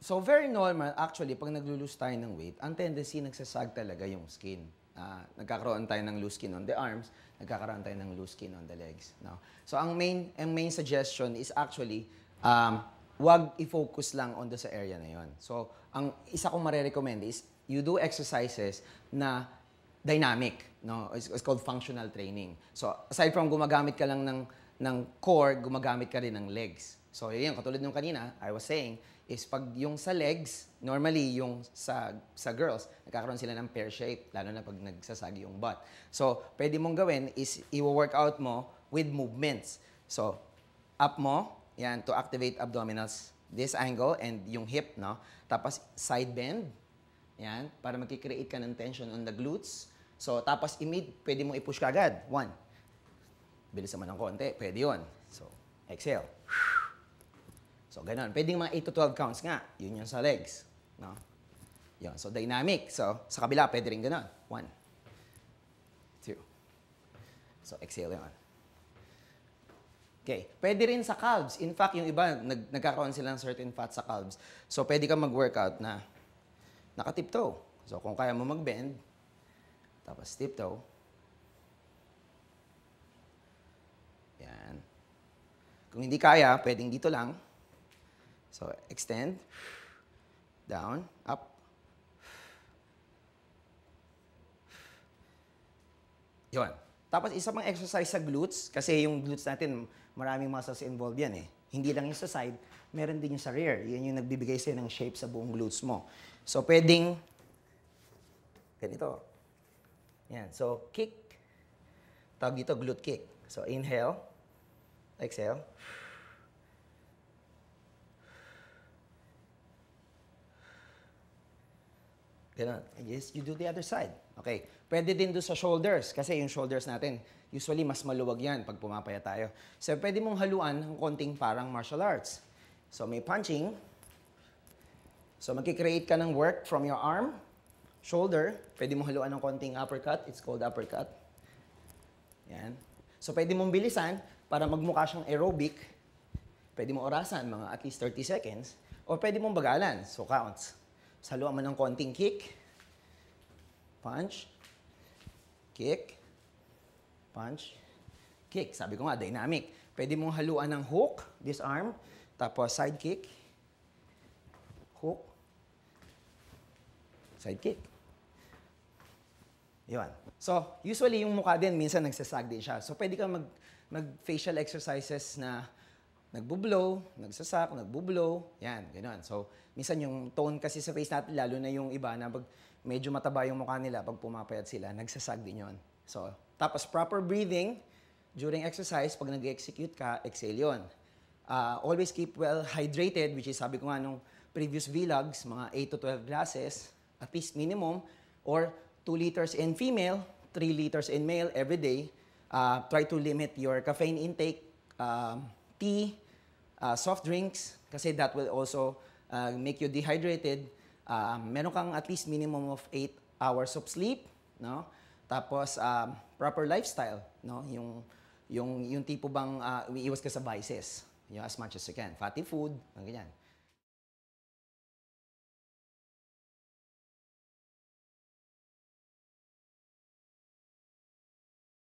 So, very normal, actually, pag naglo-lose tayo ng weight, ang tendency, nagsasag talaga yung skin. Nagkakaroon tayo ng loose skin on the arms, nagkakaroon tayo ng loose skin on the legs. No? So, ang main suggestion is actually, wag i-focus lang on sa area na yon. So, ang isa kong marirecommend is, you do exercises na dynamic. No? It's called functional training. So, aside from gumagamit ka lang ng core, gumagamit ka rin ng legs. So, yun, katulad nung kanina, I was saying, is pag yung sa legs, normally yung sa girls, nagkakaroon sila ng pear shape, lalo na pag nagsasagi yung butt. So, pwede mong gawin is i-workout mo with movements. So, up mo, yan, to activate abdominals, this angle, and yung hip, no? Tapos, side bend, yan, para magkikreate ka ng tension on the glutes. So, tapos, pwede mong i-push ka agad. 1. Bilis naman ng konti, pwede yun. So, exhale. So, ganun. Pwedeng mga 8 to 12 counts nga. Yun yung sa legs. No? Yun. So, dynamic. So, sa kabila, pwede rin ganun. 1, 2. So, exhale yun. Okay. Pwede rin sa calves. In fact, yung iba, nagkakaroon sila ng certain fat sa calves. So, pwede kang mag-workout na naka-tiptoe. So, kung kaya mo mag-bend, tapos tiptoe. Yan. Kung hindi kaya, pwedeng dito lang. So, extend, down, up. Yun. Tapos, isa pang exercise sa glutes, kasi yung glutes natin, maraming muscles involved yan eh. Hindi lang yung sa side, meron din yung sa rear. Yan yung nagbibigay sa'yo ng shape sa buong glutes mo. So, pwedeng, ganito. Yan. So, kick. Tawag dito, glute kick. So, inhale, exhale. Ganun. Yes, you do the other side. Okay. Pwede din do sa shoulders kasi yung shoulders natin, usually mas maluwag yan pag pumapaya tayo. So, pwede mong haluan ng konting parang martial arts. So, may punching. So, magkikreate ka ng work from your arm, shoulder. Pwede mong haluan ng konting uppercut. It's called uppercut. Yan. So, pwede mong bilisan para magmukha siyang aerobic. Pwede mong orasan, mga at least 30 seconds. O pwede mong bagalan. So, counts. Saluan mo ng konting kick, punch, kick, punch, kick. Sabi ko nga, dynamic. Pwede mong haluan ng hook, this arm, tapos side kick, hook, side kick. Yun. So, usually yung mukha din, minsan nagsasag din siya. So, pwede kang mag-facial exercises na nagbo-blow, nagsasak, nagbo-blow, yan, gano'n. So, minsan yung tone kasi sa face natin, lalo na yung iba na pag medyo mataba yung mukha nila, pag pumapayat sila, nagsasag din yun. So, tapos proper breathing during exercise, pag nag-execute ka, exhale yun. Always keep well hydrated, which is sabi ko nga nung previous vlogs, mga 8 to 12 glasses, at least minimum, or 2 liters in female, 3 liters in male every day. Try to limit your caffeine intake, tea, soft drinks, kasi that will also make you dehydrated. Meron kang at least minimum of 8 hours of sleep, no? Tapos proper lifestyle, no? Yung tipo bang umiiwas ka sa vices, as much as you can. Fatty food, ganyan.